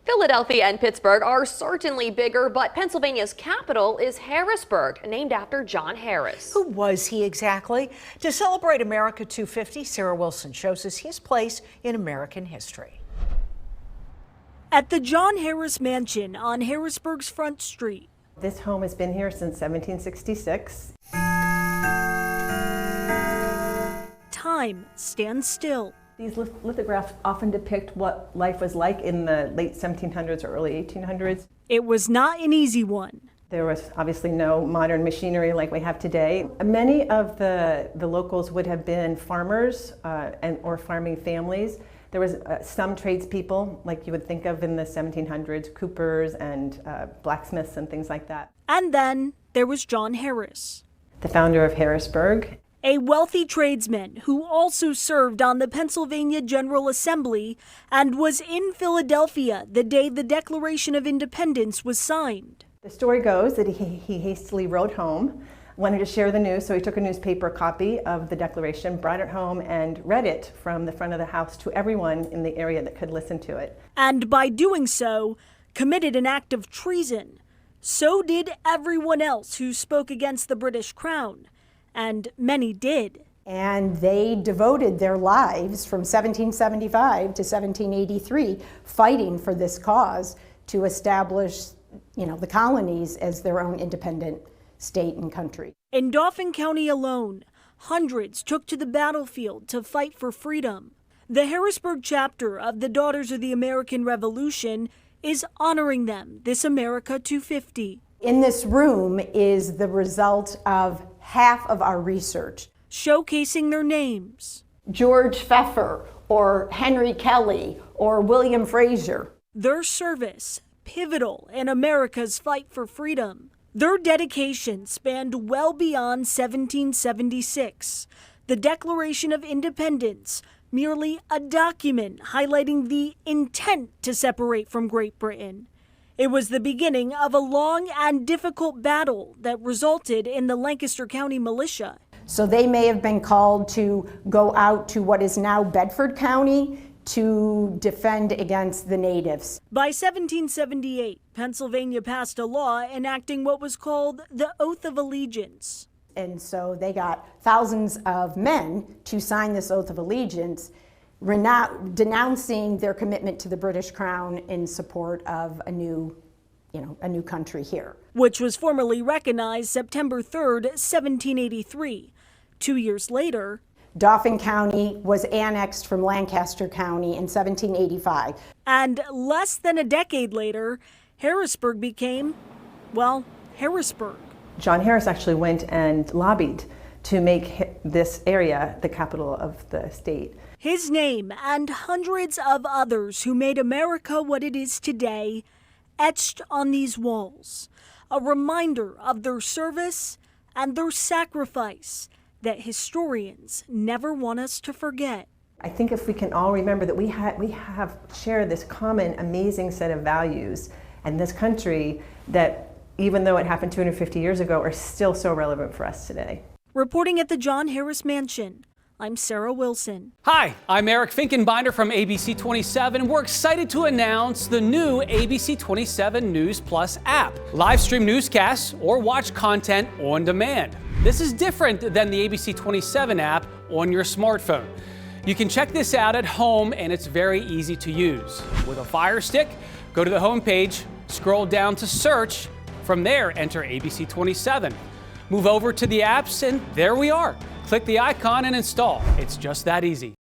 Philadelphia and Pittsburgh are certainly bigger, but Pennsylvania's capital is Harrisburg, named after John Harris. Who was he exactly? To celebrate America 250, Sarah Wilson shows us his place in American history. At the John Harris Mansion on Harrisburg's Front Street. This home has been here since 1766. Time stands still. These lithographs often depict what life was like in the late 1700s or early 1800s. It was not an easy one. There was obviously no modern machinery like we have today. Many of the locals would have been farmers or farming families. There was some tradespeople, like you would think of in the 1700s, coopers and blacksmiths and things like that. And then there was John Harris, the founder of Harrisburg. A wealthy tradesman who also served on the Pennsylvania General Assembly and was in Philadelphia the day the Declaration of Independence was signed. The story goes that he hastily rode home, wanted to share the news, so he took a newspaper copy of the Declaration, brought it home, and read it from the front of the house to everyone in the area that could listen to it. And by doing so, committed an act of treason. So did everyone else who spoke against the British Crown. And many did. And they devoted their lives from 1775 to 1783 fighting for this cause to establish, the colonies as their own independent state and country. In Dauphin County alone, hundreds took to the battlefield to fight for freedom. The Harrisburg chapter of the Daughters of the American Revolution is honoring them this America 250. In this room is the result of half of our research. Showcasing their names. George Pfeffer, or Henry Kelly, or William Fraser. Their service, pivotal in America's fight for freedom. Their dedication spanned well beyond 1776. The Declaration of Independence, merely a document highlighting the intent to separate from Great Britain. It was the beginning of a long and difficult battle that resulted in the Lancaster County Militia. So they may have been called to go out to what is now Bedford County to defend against the natives. By 1778, Pennsylvania passed a law enacting what was called the Oath of Allegiance. And so they got thousands of men to sign this Oath of Allegiance, denouncing their commitment to the British Crown in support of a new country here. Which was formally recognized September 3rd, 1783. 2 years later, Dauphin County was annexed from Lancaster County in 1785. And less than a decade later, Harrisburg became, Harrisburg. John Harris actually went and lobbied to make this area the capital of the state. His name and hundreds of others who made America what it is today etched on these walls, a reminder of their service and their sacrifice that historians never want us to forget. I think if we can all remember that we have shared this common, amazing set of values, and this country that, even though it happened 250 years ago, are still so relevant for us today. Reporting at the John Harris Mansion, I'm Sarah Wilson. Hi, I'm Eric Finkenbinder from ABC 27. We're excited to announce the new ABC 27 News Plus app. Live stream newscasts or watch content on demand. This is different than the ABC 27 app on your smartphone. You can check this out at home and it's very easy to use. With a Fire Stick, go to the homepage, scroll down to search. From there, enter ABC 27. Move over to the apps and there we are. Click the icon and install. It's just that easy.